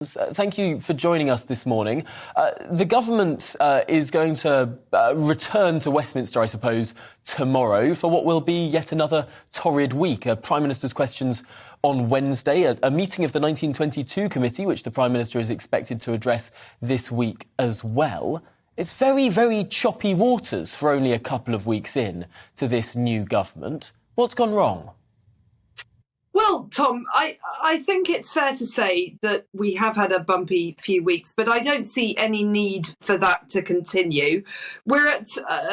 Thank you for joining us this morning. The government is going to return to Westminster, I suppose, tomorrow for what will be yet another torrid week. Prime Minister's questions on Wednesday, a meeting of the 1922 committee, which the Prime Minister is expected to address this week as well. It's very, very choppy waters for only a couple of weeks in to this new government. What's gone wrong? Well, Tom, I think it's fair to say that we have had a bumpy few weeks, but I don't see any need for that to continue. We're at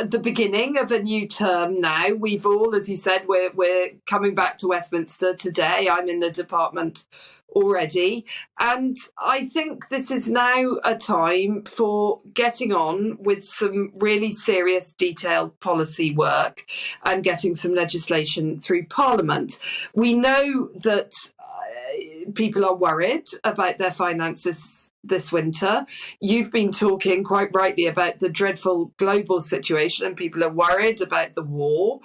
the beginning of a new term now. We've all, as you said, we're coming back to Westminster today. I'm in the department already. And I think this is now a time for getting on with some really serious detailed policy work and getting some legislation through Parliament. We know that people are worried about their finances this winter. You've been talking quite rightly about the dreadful global situation, and people are worried about the war.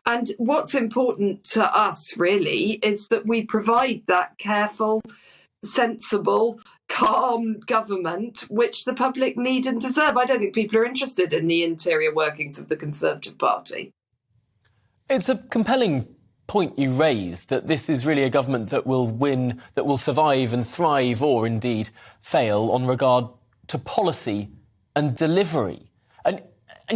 And what's important to us really is that we provide that careful, sensible, calm government which the public need and deserve. I don't think people are interested in the interior workings of the Conservative Party. It's a compelling point you raise that this is really a government that will win, that will survive and thrive, or indeed fail on regard to policy and delivery. And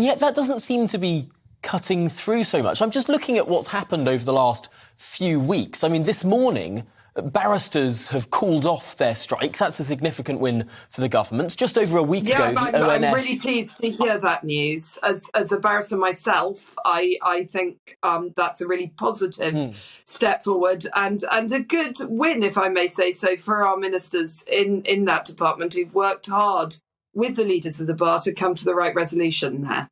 yet that doesn't seem to be cutting through so much. I'm just looking at what's happened over the last few weeks. I mean, this morning, barristers have called off their strike. That's a significant win for the government. Just over a week ago, the ONS... I'm really pleased to hear that news. As a barrister myself, I think that's a really positive step forward and a good win, if I may say so, for our ministers in that department who've worked hard with the leaders of the bar to come to the right resolution there.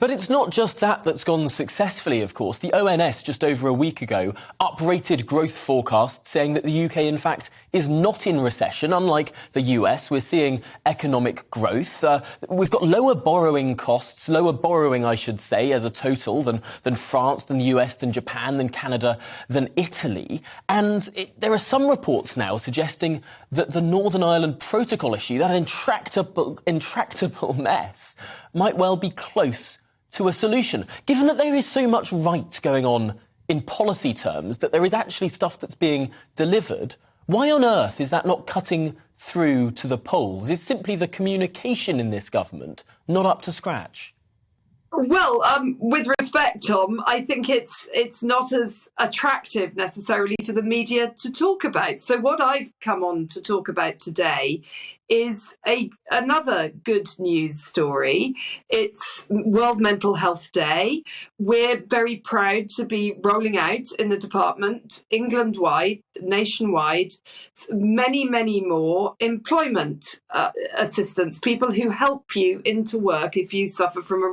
But it's not just that that's gone successfully, of course. The ONS, just over a week ago, uprated growth forecasts, saying that the UK, in fact, is not in recession. Unlike the US, we're seeing economic growth. We've got lower borrowing costs, lower borrowing, I should say, as a total than France, than the US, than Japan, than Canada, than Italy. And there are some reports now suggesting that the Northern Ireland Protocol issue, that intractable mess, might well be close to a solution. Given that there is so much right going on in policy terms, that there is actually stuff that's being delivered, why on earth is that not cutting through to the polls? Is simply the communication in this government not up to scratch? Well, with respect, Tom, I think it's not as attractive necessarily for the media to talk about. So what I've come on to talk about today is another good news story. It's World Mental Health Day. We're very proud to be rolling out in the department, England-wide, nationwide, many, many more employment assistance, people who help you into work if you suffer from a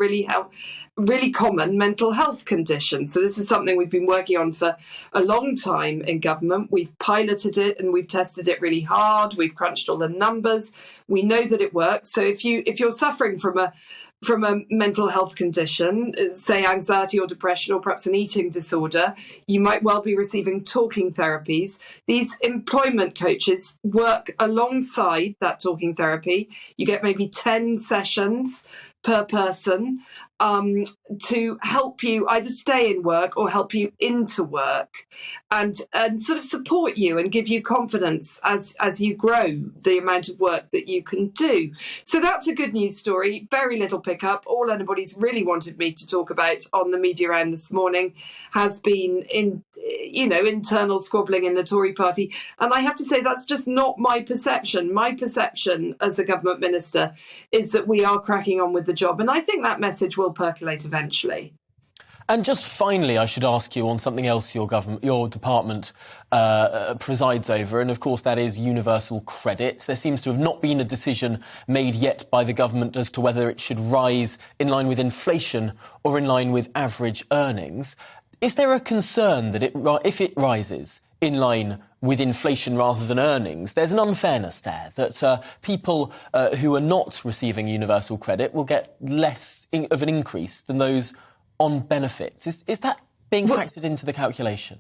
really common mental health condition. So this is something we've been working on for a long time in government. We've piloted it and we've tested it really hard. We've crunched all the numbers. We know that it works. So if you're suffering from a mental health condition, say anxiety or depression or perhaps an eating disorder, you might well be receiving talking therapies. These employment coaches work alongside that talking therapy. You get maybe 10 sessions per person to help you either stay in work or help you into work and sort of support you and give you confidence as you grow the amount of work that you can do. So that's a good news story. Very little pickup. All anybody's really wanted me to talk about on the media round this morning has been internal squabbling in the Tory party. And I have to say that's just not my perception. My perception as a government minister is that we are cracking on with the job. And I think that message will percolate eventually. And just finally, I should ask you on something else your department presides over, and of course that is universal credit. There seems to have not been a decision made yet by the government as to whether it should rise in line with inflation or in line with average earnings. Is there a concern that if it rises in line with inflation rather than earnings, there's an unfairness there, that people who are not receiving universal credit will get less of an increase than those on benefits? Is that being factored into the calculation?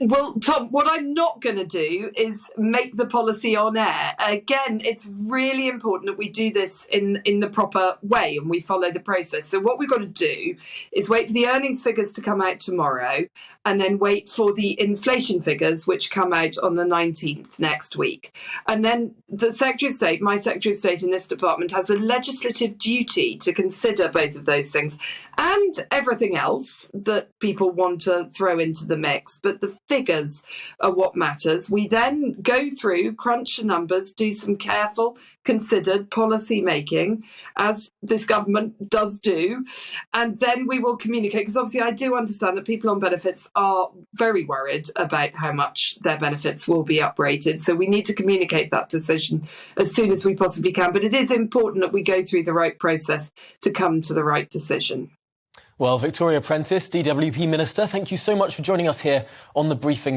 Well, Tom, what I'm not going to do is make the policy on air. Again, it's really important that we do this in the proper way and we follow the process. So what we've got to do is wait for the earnings figures to come out tomorrow and then wait for the inflation figures, which come out on the 19th next week. And then the Secretary of State, my Secretary of State in this department, has a legislative duty to consider both of those things and everything else that people want to throw into the mix. But the figures are what matters. We then go through, crunch the numbers, do some careful, considered policy making, as this government does do, and then we will communicate. Because obviously I do understand that people on benefits are very worried about how much their benefits will be uprated. So we need to communicate that decision as soon as we possibly can. But it is important that we go through the right process to come to the right decision. Well, Victoria Prentis, DWP Minister, thank you so much for joining us here on The Briefing this